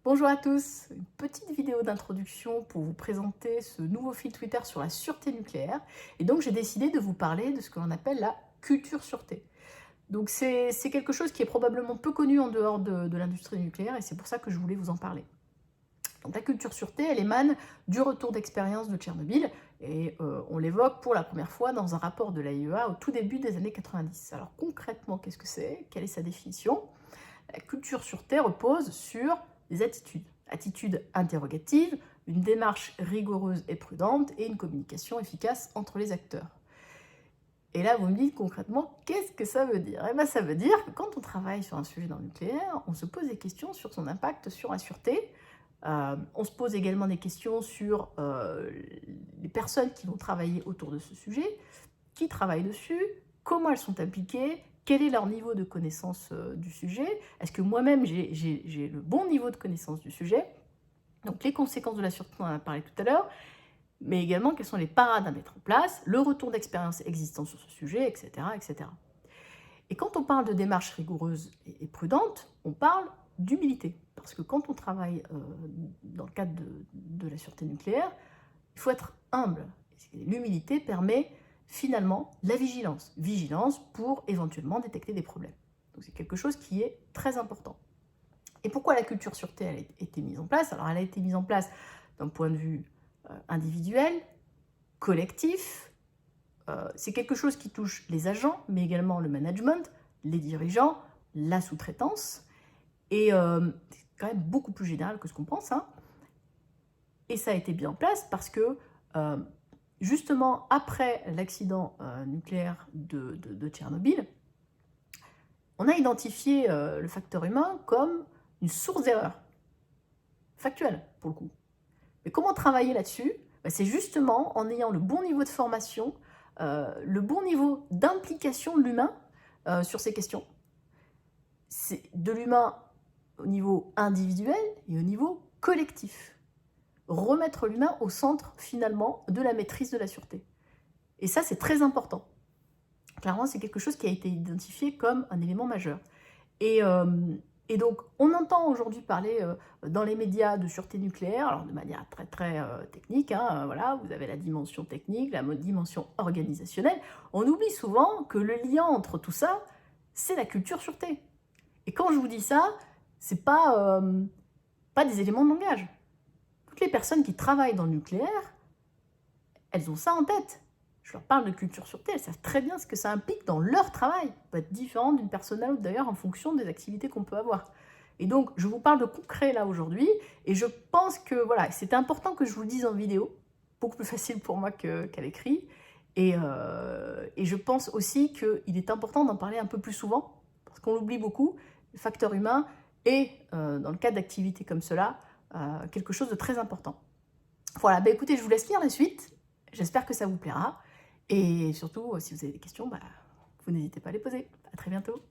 Bonjour à tous, une petite vidéo d'introduction pour vous présenter ce nouveau fil Twitter sur la sûreté nucléaire. Et donc j'ai décidé de vous parler de ce que l'on appelle la culture sûreté. Donc c'est quelque chose qui est probablement peu connu en dehors de l'industrie nucléaire et c'est pour ça que je voulais vous en parler. Donc la culture sûreté, elle émane du retour d'expérience de Tchernobyl et on l'évoque pour la première fois dans un rapport de l'AIEA au tout début des années 90. Alors concrètement, qu'est-ce que c'est? Quelle est sa définition? La culture sûreté repose sur des attitudes. Attitudes interrogatives, une démarche rigoureuse et prudente et une communication efficace entre les acteurs. Et là, vous me dites concrètement, qu'est-ce que ça veut dire? Eh bien, ça veut dire que quand on travaille sur un sujet dans le nucléaire, on se pose des questions sur son impact sur la sûreté. On se pose également des questions sur les personnes qui vont travailler autour de ce sujet, qui travaillent dessus, comment elles sont impliquées, quel est leur niveau de connaissance du sujet, est-ce que moi-même j'ai le bon niveau de connaissance du sujet, donc les conséquences de la sûreté, on en a parlé tout à l'heure, mais également quelles sont les parades à mettre en place, le retour d'expérience existant sur ce sujet, etc., etc. Et quand on parle de démarche rigoureuse et prudente, on parle d'humilité. Parce que quand on travaille dans le cadre de la sûreté nucléaire, il faut être humble. L'humilité permet finalement la vigilance. Vigilance pour éventuellement détecter des problèmes. Donc c'est quelque chose qui est très important. Et pourquoi la culture sûreté a été mise en place? Alors elle a été mise en place d'un point de vue individuel, collectif. C'est quelque chose qui touche les agents, mais également le management, les dirigeants, la sous-traitance. Et c'est quand même beaucoup plus général que ce qu'on pense. Et ça a été mis en place parce que, justement, après l'accident nucléaire de Tchernobyl, on a identifié le facteur humain comme une source d'erreur, factuelle pour le coup. Mais comment travailler là-dessus? C'est justement en ayant le bon niveau de formation, le bon niveau d'implication de l'humain sur ces questions. C'est de l'humain au niveau individuel et au niveau collectif. Remettre l'humain au centre, finalement, de la maîtrise de la sûreté. Et ça, c'est très important. Clairement, c'est quelque chose qui a été identifié comme un élément majeur. Et donc, on entend aujourd'hui parler dans les médias de sûreté nucléaire, alors de manière très très technique, voilà, vous avez la dimension technique, la dimension organisationnelle. On oublie souvent que le lien entre tout ça, c'est la culture sûreté. Et quand je vous dis ça, c'est pas des éléments de langage. Toutes les personnes qui travaillent dans le nucléaire, elles ont ça en tête. Je leur parle de culture sûreté, elles savent très bien ce que ça implique dans leur travail. Ça peut être différent d'une personne à l'autre d'ailleurs en fonction des activités qu'on peut avoir. Et donc, je vous parle de concret là aujourd'hui, et je pense que voilà, c'est important que je vous le dise en vidéo, beaucoup plus facile pour moi qu'à l'écrit. Et je pense aussi qu'il est important d'en parler un peu plus souvent, parce qu'on l'oublie beaucoup, le facteur humain est, dans le cadre d'activités comme cela, quelque chose de très important. Voilà, écoutez, je vous laisse lire la suite, j'espère que ça vous plaira. Et surtout, si vous avez des questions, vous n'hésitez pas à les poser. À très bientôt.